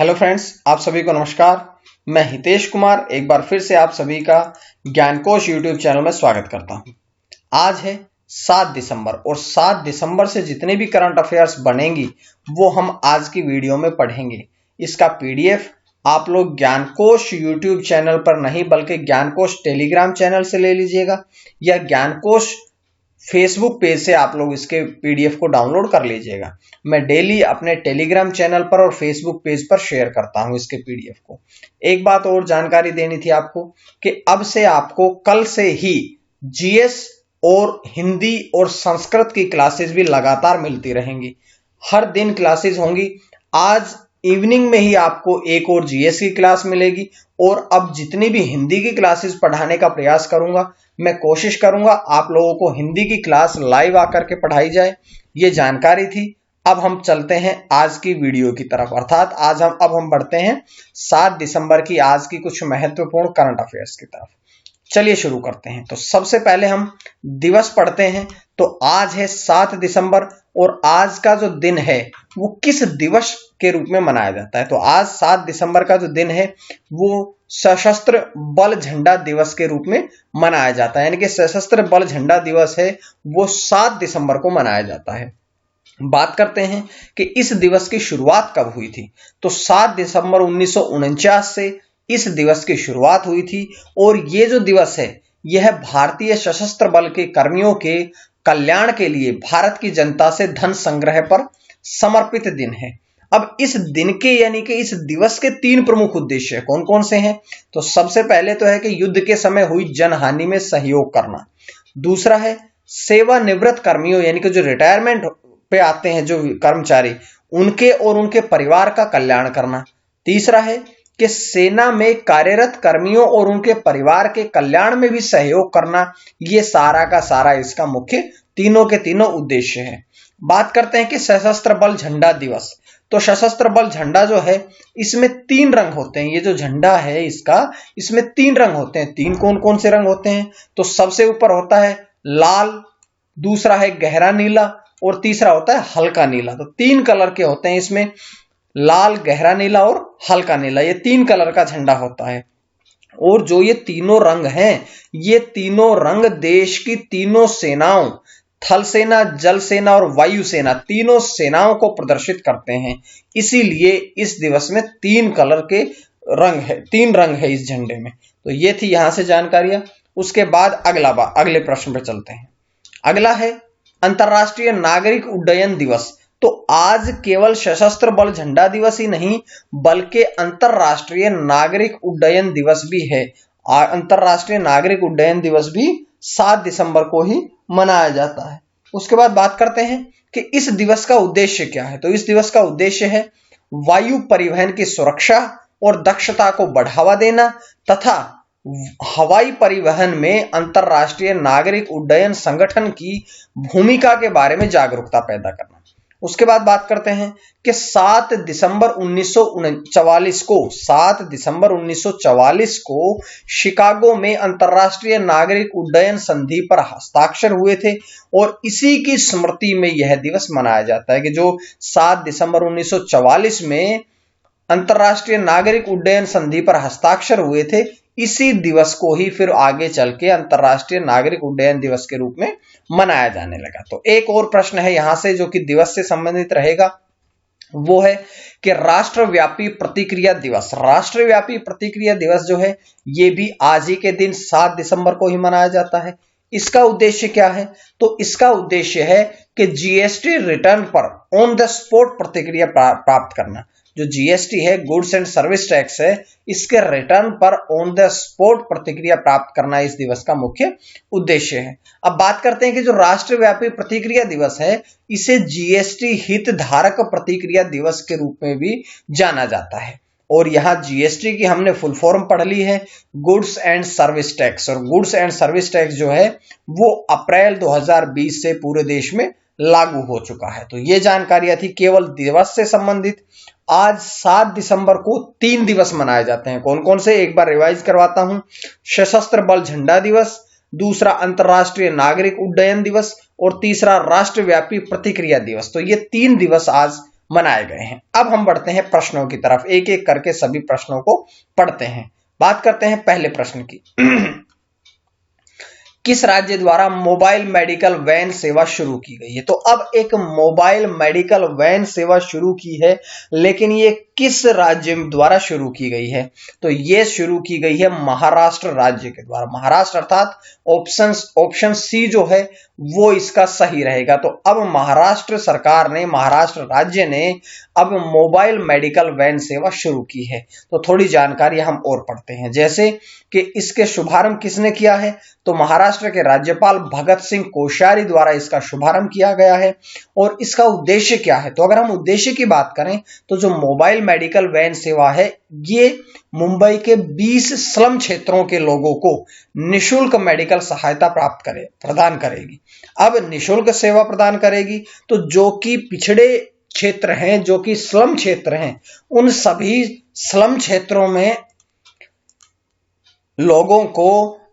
Hello friends, आप सभी को नमस्कार। मैं हितेश कुमार एक बार फिर से आप सभी का ज्ञानकोश यूट्यूब चैनल में स्वागत करता हूं। आज है 7 दिसंबर और 7 दिसंबर से जितने भी करंट अफेयर्स बनेंगी वो हम आज की वीडियो में पढ़ेंगे। इसका पीडीएफ आप लोग ज्ञानकोश यूट्यूब चैनल पर नहीं बल्कि ज्ञानकोश टेलीग्राम चैनल से ले लीजिएगा या ज्ञानकोश फेसबुक पेज से आप लोग इसके पीडीएफ को डाउनलोड कर लीजिएगा। मैं डेली अपने टेलीग्राम चैनल पर और फेसबुक पेज पर शेयर करता हूं इसके पीडीएफ को। एक बात और जानकारी देनी थी आपको कि अब से आपको कल से ही जीएस और हिंदी और संस्कृत की क्लासेस भी लगातार मिलती रहेंगी। हर दिन क्लासेस होंगी। आज इवनिंग में ही आपको एक और जीएस की क्लास मिलेगी और अब जितनी भी हिंदी की क्लासेस पढ़ाने का प्रयास करूंगा, मैं कोशिश करूंगा आप लोगों को हिंदी की क्लास लाइव आकर के पढ़ाई जाए। ये जानकारी थी। अब हम चलते हैं आज की वीडियो की तरफ, अर्थात अब हम बढ़ते हैं 7 दिसंबर की आज की कुछ महत्वपूर्ण करंट अफेयर्स की तरफ। चलिए शुरू करते हैं। तो सबसे पहले हम दिवस पढ़ते हैं। तो आज है 7 दिसंबर और आज का जो दिन है वो किस दिवस के रूप में मनाया जाता है। तो आज 7 दिसंबर का जो दिन है वो सशस्त्र बल झंडा दिवस के रूप में मनाया जाता है, यानी कि सशस्त्र बल झंडा दिवस है वो 7 दिसंबर को मनाया जाता है। बात करते हैं कि इस दिवस की शुरुआत कब हुई थी। तो 7 दिसंबर 1949 से इस दिवस की शुरुआत हुई थी और ये जो दिवस है यह भारतीय सशस्त्र बल के कर्मियों के कल्याण के लिए भारत की जनता से धन संग्रह पर समर्पित दिन है। अब इस दिन के यानी कि इस दिवस के 3 प्रमुख उद्देश्य कौन कौन से हैं। तो सबसे पहले तो है कि युद्ध के समय हुई जनहानि में सहयोग करना। दूसरा है सेवानिवृत्त कर्मियों यानी कि जो रिटायरमेंट पे आते हैं जो कर्मचारी, उनके और उनके परिवार का कल्याण करना। तीसरा है कि सेना में कार्यरत कर्मियों और उनके परिवार के कल्याण में भी सहयोग करना। ये सारा का सारा इसका मुख्य तीनों के तीनों उद्देश्य है। बात करते हैं कि सशस्त्र बल झंडा दिवस। तो सशस्त्र बल झंडा जो है इसमें 3 रंग होते हैं। ये जो झंडा है इसमें 3 रंग होते हैं। 3 कौन कौन से रंग होते हैं। तो सबसे ऊपर होता है लाल, दूसरा है गहरा नीला और तीसरा होता है हल्का नीला। तो 3 कलर के होते हैं इसमें, लाल, गहरा नीला और हल्का नीला। ये 3 कलर का झंडा होता है। और जो ये तीनों रंग हैं, ये तीनों रंग देश की तीनों सेनाओं, थल सेना, जल सेना और वायु सेना, तीनों सेनाओं को प्रदर्शित करते हैं। इसीलिए इस दिवस में 3 कलर के रंग है, 3 रंग है इस झंडे में। तो ये थी यहां से जानकारियां। उसके बाद अगले प्रश्न पर चलते हैं। अगला है अंतरराष्ट्रीय नागरिक उड्डयन दिवस। तो आज केवल सशस्त्र बल झंडा दिवस ही नहीं बल्कि अंतरराष्ट्रीय नागरिक उड्डयन दिवस भी है। अंतरराष्ट्रीय नागरिक उड्डयन दिवस भी 7 दिसंबर को ही मनाया जाता है। उसके बाद बात करते हैं कि इस दिवस का उद्देश्य क्या है। तो इस दिवस का उद्देश्य है वायु परिवहन की सुरक्षा और दक्षता को बढ़ावा देना तथा हवाई परिवहन में अंतरराष्ट्रीय नागरिक उड्डयन संगठन की भूमिका के बारे में जागरूकता पैदा करना। उसके बाद बात करते हैं कि 7 दिसंबर 1944 को शिकागो में अंतरराष्ट्रीय नागरिक उड्डयन संधि पर हस्ताक्षर हुए थे और इसी की स्मृति में यह दिवस मनाया जाता है कि जो 7 दिसंबर 1944 में अंतरराष्ट्रीय नागरिक उड्डयन संधि पर हस्ताक्षर हुए थे, इसी दिवस को ही फिर आगे चल के अंतरराष्ट्रीय नागरिक उड्डयन दिवस के रूप में मनाया जाने लगा। तो एक और प्रश्न है यहां से जो कि दिवस से संबंधित रहेगा, वो है कि राष्ट्रव्यापी प्रतिक्रिया दिवस। राष्ट्रव्यापी प्रतिक्रिया दिवस जो है ये भी आज ही के दिन 7 दिसंबर को ही मनाया जाता है। इसका उद्देश्य क्या है। तो इसका उद्देश्य है कि जीएसटी रिटर्न पर ऑन द स्पॉट प्रतिक्रिया प्राप्त करना। जो जीएसटी है, गुड्स एंड सर्विस टैक्स है, इसके रिटर्न पर ऑन द स्पॉट प्रतिक्रिया प्राप्त करना इस दिवस का मुख्य उद्देश्य है। अब बात करते हैं कि जो राष्ट्रव्यापी प्रतिक्रिया दिवस है इसे जीएसटी हितधारक प्रतिक्रिया दिवस के रूप में भी जाना जाता है। और यहां जीएसटी की हमने फुल फॉर्म पढ़ ली है, गुड्स एंड सर्विस टैक्स। और गुड्स एंड सर्विस टैक्स जो है वो अप्रैल 2020 से पूरे देश में लागू हो चुका है। तो ये जानकारियां थी केवल दिवस से संबंधित। आज 7 दिसंबर को 3 दिवस मनाए जाते हैं। कौन कौन से, एक बार रिवाइज करवाता हूं। सशस्त्र बल झंडा दिवस, दूसरा अंतरराष्ट्रीय नागरिक उड्डयन दिवस और तीसरा राष्ट्रव्यापी प्रतिक्रिया दिवस। तो ये 3 दिवस आज मनाए गए हैं। अब हम बढ़ते हैं प्रश्नों की तरफ, एक एक करके सभी प्रश्नों को पढ़ते हैं। बात करते हैं पहले प्रश्न की। किस राज्य द्वारा मोबाइल मेडिकल वैन सेवा शुरू की गई है? तो अब एक मोबाइल मेडिकल वैन सेवा शुरू की है, लेकिन ये किस राज्य द्वारा शुरू की गई है? तो ये शुरू की गई है महाराष्ट्र राज्य के द्वारा। महाराष्ट्र अर्थात ऑप्शन सी जो है वो इसका सही रहेगा। तो अब महाराष्ट्र सरकार ने, महाराष्ट्र राज्य ने अब मोबाइल मेडिकल वैन सेवा शुरू की है। तो थोड़ी जानकारी हम और पढ़ते हैं, जैसे कि इसके शुभारंभ किसने किया है? तो महाराष्ट्र के राज्यपाल भगत सिंह कोश्यारी द्वारा इसका शुभारंभ किया गया है। और इसका उद्देश्य क्या है? तो अगर हम उद्देश्य की बात करें तो जो मोबाइल मेडिकल वैन सेवा है ये मुंबई के 20 स्लम क्षेत्रों के लोगों को निशुल्क मेडिकल सहायता प्रदान करेगी। अब निशुल्क सेवा प्रदान करेगी तो जो कि पिछड़े क्षेत्र हैं, जो कि स्लम क्षेत्र हैं, उन सभी स्लम क्षेत्रों में लोगों को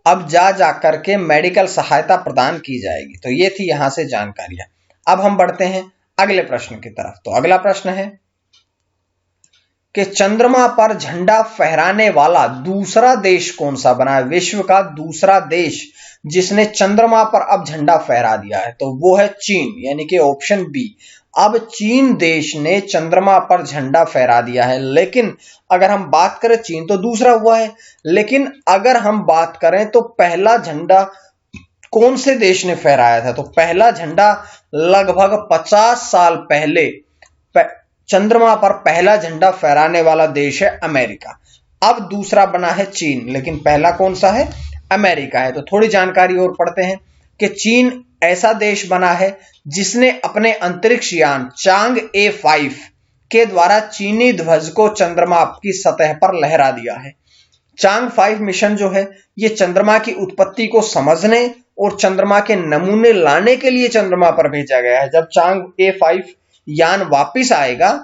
अब जा करके मेडिकल सहायता प्रदान की जाएगी। तो ये थी यहां से जानकारियां। अब हम बढ़ते हैं अगले प्रश्न की तरफ। तो अगला प्रश्न है कि चंद्रमा पर झंडा फहराने वाला दूसरा देश कौन सा बना है? विश्व का दूसरा देश जिसने चंद्रमा पर अब झंडा फहरा दिया है तो वो है चीन, यानी कि ऑप्शन बी। अब चीन देश ने चंद्रमा पर झंडा फहरा दिया है। लेकिन अगर हम बात करें, चीन तो दूसरा हुआ है, लेकिन अगर हम बात करें तो पहला झंडा कौन से देश ने फहराया था? तो पहला झंडा लगभग 50 साल पहले चंद्रमा पर पहला झंडा फहराने वाला देश है अमेरिका। अब दूसरा बना है चीन, लेकिन पहला कौन सा है? अमेरिका है। तो थोड़ी जानकारी और पढ़ते हैं कि चीन ऐसा देश बना है जिसने अपने अंतरिक्ष यान चांग A5 के द्वारा चीनी ध्वज को चंद्रमा की सतह पर लहरा दिया है। चांग 5 मिशन जो है ये चंद्रमा की उत्पत्ति को समझने और चंद्रमा के नमूने लाने के लिए चंद्रमा पर भेजा गया है। जब चांग A5 यान वापिस आएगा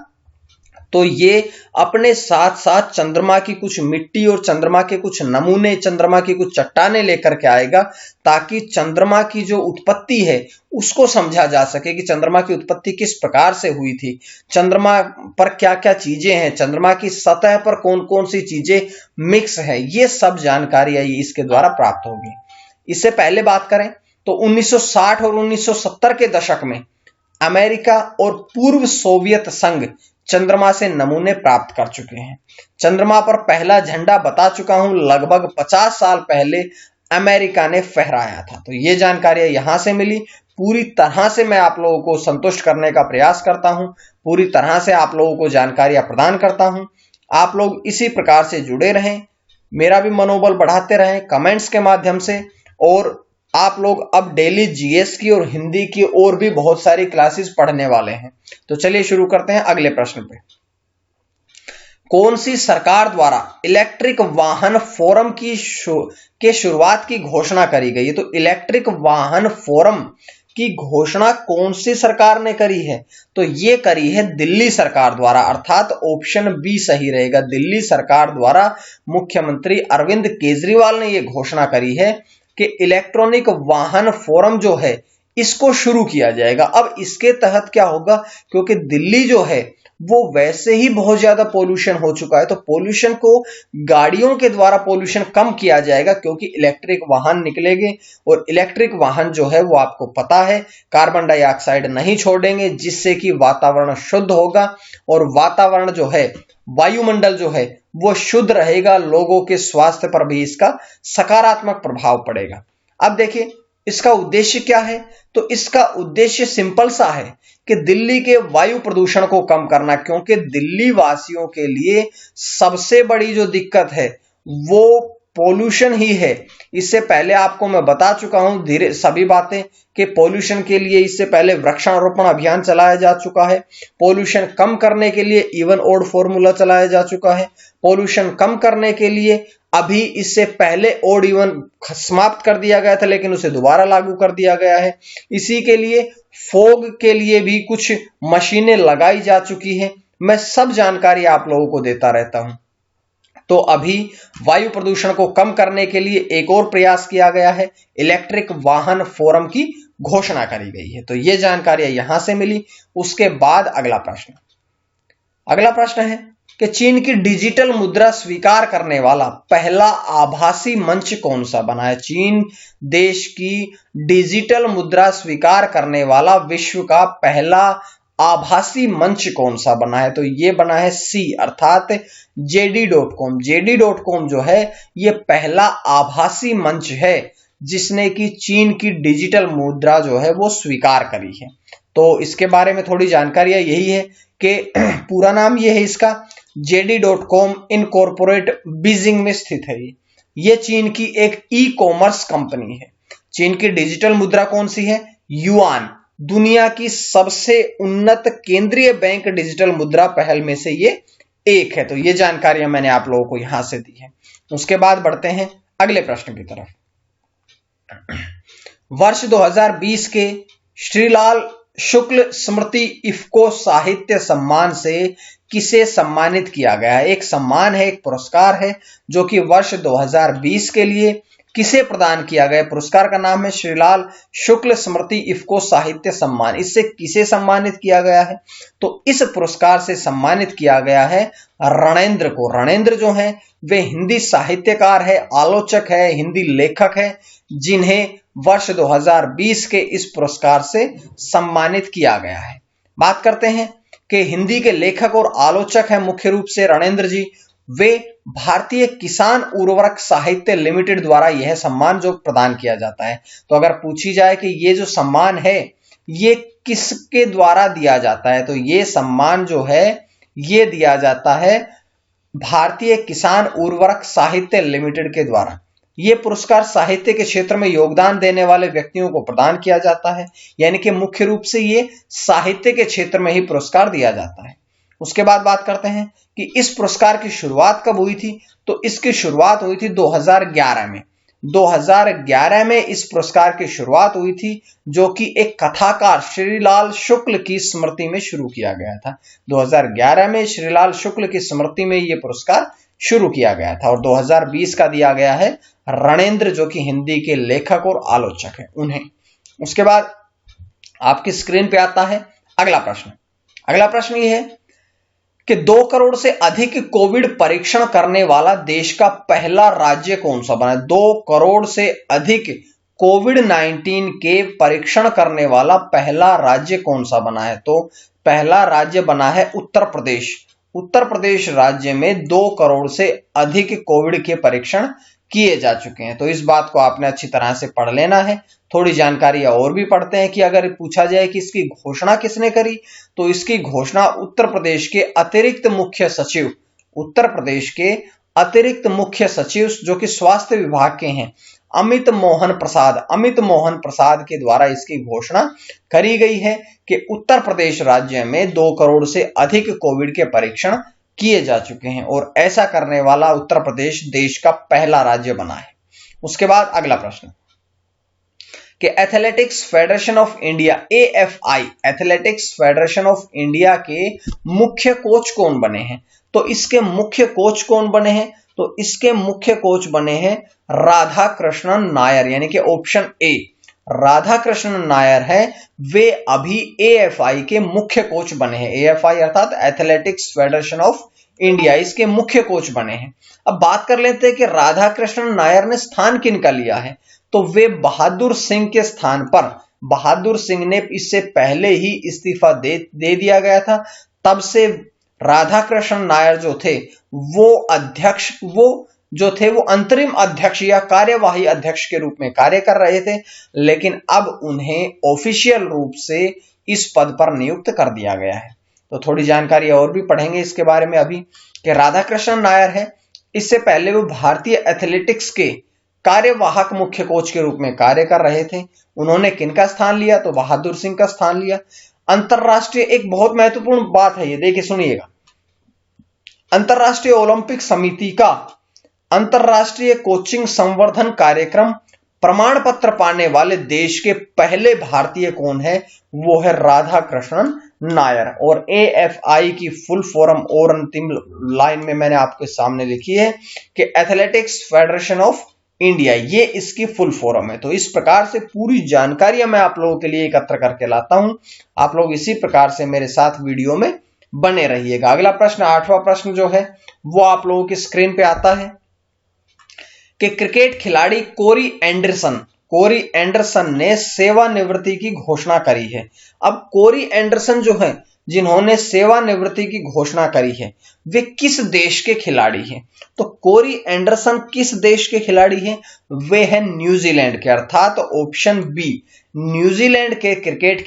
तो ये अपने साथ साथ चंद्रमा की कुछ मिट्टी और चंद्रमा के कुछ नमूने, चंद्रमा की कुछ चट्टानें लेकर के आएगा, ताकि चंद्रमा की जो उत्पत्ति है उसको समझा जा सके कि चंद्रमा की उत्पत्ति किस प्रकार से हुई थी, चंद्रमा पर क्या क्या चीजें हैं, चंद्रमा की सतह पर कौन कौन सी चीजें मिक्स है, ये सब जानकारी इसके द्वारा प्राप्त होगी। इससे पहले बात करें तो 1960 और 1970 के दशक में अमेरिका और पूर्व सोवियत संघ चंद्रमा से नमूने प्राप्त कर चुके हैं। चंद्रमा पर पहला झंडा बता चुका हूं, लगभग 50 साल पहले अमेरिका ने फहराया था। तो ये जानकारी यहां से मिली। पूरी तरह से मैं आप लोगों को संतुष्ट करने का प्रयास करता हूं, पूरी तरह से आप लोगों को जानकारियां प्रदान करता हूं। आप लोग इसी प्रकार से जुड़े रहें, मेरा भी मनोबल बढ़ाते रहें कमेंट्स के माध्यम से। और आप लोग अब डेली जीएस की और हिंदी की और भी बहुत सारी क्लासेस पढ़ने वाले हैं। तो चलिए शुरू करते हैं अगले प्रश्न पे। कौन सी सरकार द्वारा इलेक्ट्रिक वाहन फोरम की शुरुआत की घोषणा करी गई है? तो इलेक्ट्रिक वाहन फोरम की घोषणा कौन सी सरकार ने करी है? तो ये करी है दिल्ली सरकार द्वारा, अर्थात ऑप्शन बी सही रहेगा। दिल्ली सरकार द्वारा मुख्यमंत्री अरविंद केजरीवाल ने यह घोषणा करी है कि इलेक्ट्रॉनिक वाहन फोरम जो है इसको शुरू किया जाएगा। अब इसके तहत क्या होगा, क्योंकि दिल्ली जो है वो वैसे ही बहुत ज्यादा पोल्यूशन हो चुका है, तो पोल्यूशन को गाड़ियों के द्वारा पोल्यूशन कम किया जाएगा, क्योंकि इलेक्ट्रिक वाहन निकलेंगे और इलेक्ट्रिक वाहन जो है वो आपको पता है कार्बन डाइऑक्साइड नहीं छोड़ेंगे, जिससे कि वातावरण शुद्ध होगा और वातावरण जो है, वायुमंडल जो है वो शुद्ध रहेगा, लोगों के स्वास्थ्य पर भी इसका सकारात्मक प्रभाव पड़ेगा। अब देखिए इसका उद्देश्य क्या है? तो इसका उद्देश्य सिंपल सा है कि दिल्ली के वायु प्रदूषण को कम करना, क्योंकि दिल्ली वासियों के लिए सबसे बड़ी जो दिक्कत है वो पोल्यूशन ही है। इससे पहले आपको मैं बता चुका हूं धीरे सभी बातें कि पोल्यूशन के लिए इससे पहले वृक्षारोपण अभियान चलाया जा चुका है, पोल्यूशन कम करने के लिए इवन ओड फॉर्मूला चलाया जा चुका है, पोल्यूशन कम करने के लिए अभी इससे पहले ओड इवन समाप्त कर दिया गया था लेकिन उसे दोबारा लागू कर दिया गया है। इसी के लिए फॉग के लिए भी कुछ मशीनें लगाई जा चुकी हैं। मैं सब जानकारी आप लोगों को देता रहता हूं। तो अभी वायु प्रदूषण को कम करने के लिए एक और प्रयास किया गया है, इलेक्ट्रिक वाहन फोरम की घोषणा करी गई है। तो यह जानकारी यहां से मिली। उसके बाद अगला प्रश्न, अगला प्रश्न है कि चीन की डिजिटल मुद्रा स्वीकार करने वाला पहला आभासी मंच कौन सा बना है? चीन देश की डिजिटल मुद्रा स्वीकार करने वाला विश्व का पहला आभासी मंच कौन सा बना है? तो ये बना है सी अर्थात JD.com। JD.com जो है ये पहला आभासी मंच है जिसने की चीन की डिजिटल मुद्रा जो है वो स्वीकार करी है। तो इसके बारे में थोड़ी जानकारी यही है कि पूरा नाम ये है इसका JD.com इनकॉर्पोरेट बीजिंग में स्थित है। ये चीन की एक ई-कॉमर्स कंपनी है। चीन की डिजिटल मुद्रा कौन सी है? युआन। दुनिया की सबसे उन्नत केंद्रीय बैंक डिजिटल मुद्रा पहल में से ये एक है। तो ये जानकारियां मैंने आप लोगों को यहां से दी है। उसके बाद बढ़ते हैं अगले प्रश्न की तरफ। वर्ष 2020 के श्रीलाल शुक्ल स्मृति इफ्को साहित्य सम्मान से किसे सम्मानित किया गया है? एक सम्मान है, एक पुरस्कार है जो कि वर्ष 2020 के लिए किसे प्रदान किया गया? पुरस्कार का नाम है श्रीलाल शुक्ल स्मृति इफ्को साहित्य सम्मान। इससे किसे सम्मानित किया गया है? तो इस पुरस्कार से सम्मानित किया गया है रणेंद्र को। रणेंद्र जो है वे हिंदी साहित्यकार है, आलोचक है, हिंदी लेखक है, जिन्हें वर्ष 2020 के इस पुरस्कार से सम्मानित किया गया है। बात करते हैं कि हिंदी के लेखक और आलोचक हैं मुख्य रूप से रणेंद्र जी। वे भारतीय किसान उर्वरक साहित्य लिमिटेड द्वारा यह सम्मान जो प्रदान किया जाता है। तो अगर पूछी जाए कि ये जो सम्मान है ये किसके द्वारा दिया जाता है, तो ये सम्मान जो है ये दिया जाता है भारतीय किसान उर्वरक साहित्य लिमिटेड के द्वारा। ये पुरस्कार साहित्य के क्षेत्र में योगदान देने वाले व्यक्तियों को प्रदान किया जाता है, यानी कि मुख्य रूप से ये साहित्य के क्षेत्र में ही पुरस्कार दिया जाता है। उसके बाद बात करते हैं कि इस पुरस्कार की शुरुआत कब हुई थी? तो इसकी शुरुआत हुई थी 2011 में। 2011 में इस पुरस्कार की शुरुआत हुई थी जो कि एक कथाकार श्रीलाल शुक्ल की स्मृति में शुरू किया गया था। 2011 में श्रीलाल शुक्ल की स्मृति में यह पुरस्कार शुरू किया गया था और 2020 का दिया गया है रणेंद्र जो कि हिंदी के लेखक और आलोचक हैं उन्हें। उसके बाद आपकी स्क्रीन पे आता है अगला प्रश्न। अगला प्रश्न ये है कि 2 करोड़ से अधिक कोविड परीक्षण करने वाला देश का पहला राज्य कौन सा बना है? 2 करोड़ से अधिक कोविड-19 के परीक्षण करने वाला पहला राज्य कौन सा बना है? तो पहला राज्य बना है उत्तर प्रदेश। उत्तर प्रदेश राज्य में 2 करोड़ से अधिक कोविड के परीक्षण किए जा चुके हैं। तो इस बात को आपने अच्छी तरह से पढ़ लेना है। थोड़ी जानकारी और भी पढ़ते हैं कि अगर पूछा जाए कि इसकी घोषणा किसने करी, तो इसकी घोषणा उत्तर प्रदेश के अतिरिक्त मुख्य सचिव, उत्तर प्रदेश के अतिरिक्त मुख्य सचिव जो कि स्वास्थ्य विभाग के हैं, अमित मोहन प्रसाद के द्वारा इसकी घोषणा करी गई है कि उत्तर प्रदेश राज्य में 2 करोड़ से अधिक कोविड के परीक्षण किए जा चुके हैं और ऐसा करने वाला उत्तर प्रदेश देश का पहला राज्य बना है। उसके बाद अगला प्रश्न कि athletics federation of India AFI athletics federation of India के मुख्य कोच कौन बने हैं? तो इसके मुख्य कोच कौन बने हैं? तो इसके मुख्य कोच बने हैं राधा कृष्णन नायर, यानी कि ऑप्शन ए राधा कृष्णन नायर है। वे अभी AFI के मुख्य कोच बने हैं। AFI अर्थात एथलेटिक्स फेडरेशन ऑफ इंडिया, इसके मुख्य कोच बने हैं। अब बात कर लेते हैं कि राधा कृष्णन नायर ने स्थान किनका लिया है? तो वे बहादुर सिंह के स्थान पर, बहादुर सिंह ने इससे पहले ही इस्तीफा दे दिया गया था, तब से राधा कृष्णन नायर जो थे वो अंतरिम अध्यक्ष या कार्यवाही अध्यक्ष के रूप में कार्य कर रहे थे, लेकिन अब उन्हें ऑफिशियल रूप से इस पद पर नियुक्त कर दिया गया है। तो थोड़ी जानकारी और भी पढ़ेंगे इसके बारे में अभी कि राधा कृष्णन नायर है, इससे पहले वो भारतीय एथलेटिक्स के कार्यवाहक मुख्य कोच के रूप में कार्य कर रहे थे। उन्होंने किनका स्थान लिया? तो बहादुर सिंह का स्थान लिया। अंतरराष्ट्रीय, एक बहुत महत्वपूर्ण बात है ये, देखिए सुनिएगा, अंतरराष्ट्रीय ओलंपिक समिति का अंतरराष्ट्रीय कोचिंग संवर्धन कार्यक्रम प्रमाण पत्र पाने वाले देश के पहले भारतीय कौन है? वो है राधा कृष्णन नायर। और AFI की फुल फॉर्म और अंतिम लाइन में मैंने आपके सामने लिखी है कि एथलेटिक्स फेडरेशन ऑफ इंडिया, ये इसकी फुल फॉर्म है। तो इस प्रकार से पूरी जानकारियां मैं आप लोगों के लिए एकत्र करके लाता हूं। आप लोग इसी प्रकार से मेरे साथ वीडियो में बने रहिएगा। अगला प्रश्न, 8वां प्रश्न जो है वो आप लोगों की स्क्रीन पे आता है कि क्रिकेट खिलाड़ी कोरी एंडरसन ने सेवानिवृत्ति की घोषणा करी है। अब कोरी एंडरसन जो है जिन्होंने सेवानिवृत्ति की घोषणा करी है वे किस देश के खिलाड़ी हैं? तो कोरी एंडरसन किस देश के खिलाड़ी हैं? वे हैं न्यूजीलैंड के, अर्थात ऑप्शन बी, न्यूजीलैंड के क्रिकेट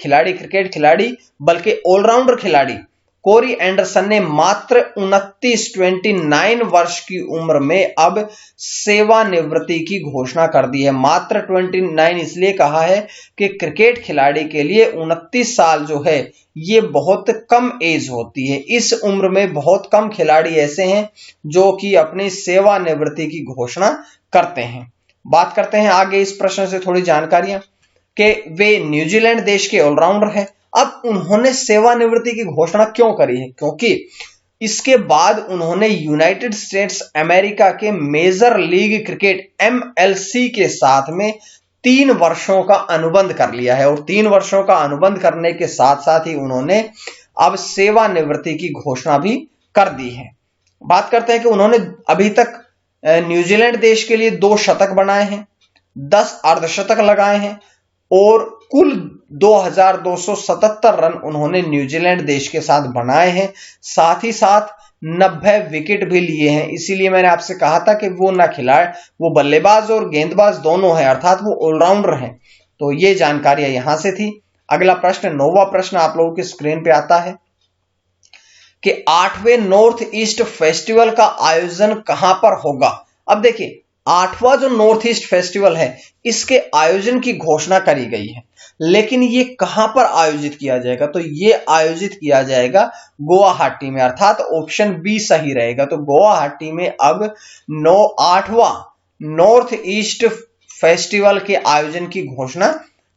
खिलाड़ी बल्कि ऑलराउंडर खिलाड़ी कोरी एंडरसन ने मात्र 29 वर्ष की उम्र में अब सेवानिवृत्ति की घोषणा कर दी है। मात्र 29 इसलिए कहा है कि क्रिकेट खिलाड़ी के लिए 29 साल जो है ये बहुत कम एज होती है। इस उम्र में बहुत कम खिलाड़ी ऐसे हैं जो कि अपनी सेवानिवृत्ति की घोषणा करते हैं। बात करते हैं आगे इस प्रश्न से थोड़ी जानकारियां कि वे न्यूजीलैंड देश के ऑलराउंडर हैं। अब उन्होंने सेवानिवृत्ति की घोषणा क्यों करी है? क्योंकि इसके बाद उन्होंने यूनाइटेड स्टेट्स अमेरिका के मेजर लीग क्रिकेट MLC के साथ में 3 वर्षों का अनुबंध कर लिया है और 3 वर्षों का अनुबंध करने के साथ साथ ही उन्होंने अब सेवानिवृत्ति की घोषणा भी कर दी है। बात करते हैं कि उन्होंने अभी तक न्यूजीलैंड देश के लिए 2 शतक बनाए हैं, 10 अर्धशतक लगाए हैं और कुल 2277 रन उन्होंने न्यूजीलैंड देश के साथ बनाए हैं। साथ ही साथ 90 विकेट भी लिए हैं। इसीलिए मैंने आपसे कहा था कि वो ना खिलाड़ी, वो बल्लेबाज और गेंदबाज दोनों हैं, अर्थात वो ऑलराउंडर हैं। तो ये जानकारियां यहां से थी। अगला प्रश्न, 9वां प्रश्न आप लोगों की स्क्रीन पे आता है कि 8वें नॉर्थ ईस्ट फेस्टिवल का आयोजन कहां पर होगा? अब देखिए, 8वां जो नॉर्थ ईस्ट फेस्टिवल है इसके आयोजन की घोषणा करी गई है, लेकिन ये कहां पर आयोजित किया जाएगा? तो ये आयोजित किया जाएगा गुवाहाटी में, अर्थात ऑप्शन बी सही रहेगा। तो गुवाहाटी में अब 8वां नॉर्थ ईस्ट फेस्टिवल के आयोजन की घोषणा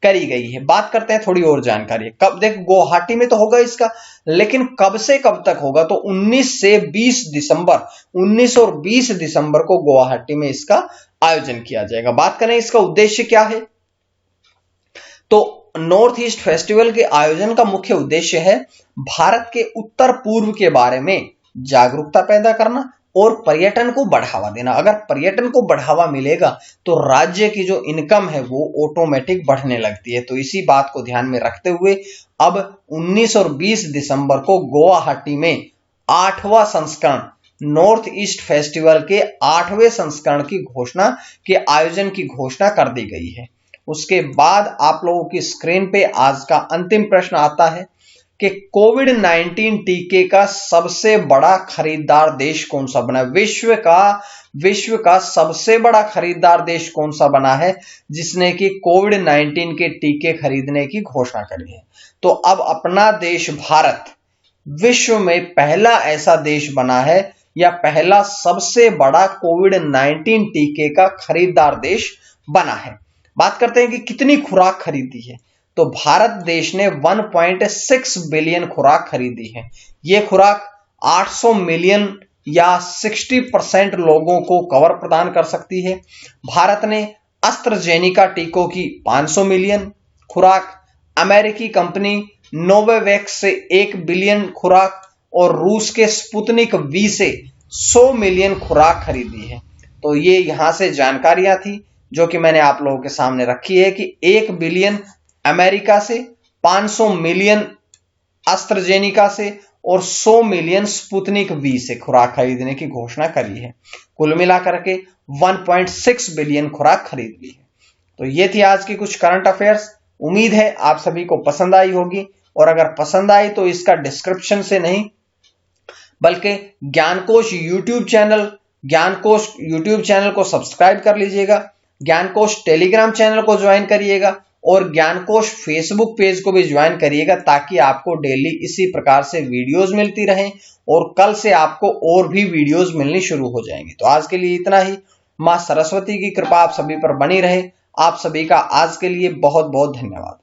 करी गई है। बात करते हैं थोड़ी और जानकारी। कब? देख, गुवाहाटी में तो होगा इसका, लेकिन कब से कब तक होगा? तो 19 से 20 दिसंबर, 19 और 20 दिसंबर को गुवाहाटी में इसका आयोजन किया जाएगा। बात करें इसका उद्देश्य क्या है, तो नॉर्थ ईस्ट फेस्टिवल के आयोजन का मुख्य उद्देश्य है भारत के उत्तर पूर्व के बारे में जागरूकता पैदा करना और पर्यटन को बढ़ावा देना। अगर पर्यटन को बढ़ावा मिलेगा तो राज्य की जो इनकम है वो ऑटोमेटिक बढ़ने लगती है। तो इसी बात को ध्यान में रखते हुए अब 19 और 20 दिसंबर को गुवाहाटी में 8वां संस्करण नॉर्थ ईस्ट फेस्टिवल के 8वें संस्करण की घोषणा के आयोजन की घोषणा कर दी गई है। उसके बाद आप लोगों की स्क्रीन पे आज का अंतिम प्रश्न आता है कि कोविड-19 टीके का सबसे बड़ा खरीदार देश कौन सा बना? विश्व का सबसे बड़ा खरीदार देश कौन सा बना है जिसने कि कोविड-19 के टीके खरीदने की घोषणा करी है? तो अब अपना देश भारत विश्व में पहला ऐसा देश बना है या पहला सबसे बड़ा कोविड-19 टीके का खरीदार देश बना है। बात करते हैं कि कितनी खुराक खरीदी है, तो भारत देश ने 1.6 बिलियन खुराक खरीदी है। यह खुराक 800 मिलियन या 60% लोगों को कवर प्रदान कर सकती है। भारत ने एस्ट्राजेनेका टीकों की 500 मिलियन खुराक, अमेरिकी कंपनी नोवावैक्स से 1 बिलियन खुराक और रूस के स्पुतनिक V से 100 मिलियन खुराक खरीदी है। तो ये यहां से जानकारियां थी जो कि मैंने आप लोगों के सामने रखी है कि 1 बिलियन अमेरिका से, 500 मिलियन एस्ट्राजेनेका से और 100 मिलियन स्पुतनिक V से खुराक खरीदने की घोषणा करी है। कुल मिलाकर के 1.6 बिलियन खुराक खरीद ली है। तो ये थी आज की कुछ करंट अफेयर्स। उम्मीद है आप सभी को पसंद आई होगी, और अगर पसंद आई तो इसका डिस्क्रिप्शन से नहीं बल्कि ज्ञानकोश यूट्यूब चैनल को सब्सक्राइब कर लीजिएगा, ज्ञानकोश टेलीग्राम चैनल को ज्वाइन करिएगा और ज्ञानकोश फेसबुक पेज को भी ज्वाइन करिएगा, ताकि आपको डेली इसी प्रकार से वीडियोस मिलती रहें और कल से आपको और भी वीडियोस मिलनी शुरू हो जाएंगी। तो आज के लिए इतना ही। मां सरस्वती की कृपा आप सभी पर बनी रहे। आप सभी का आज के लिए बहुत बहुत धन्यवाद।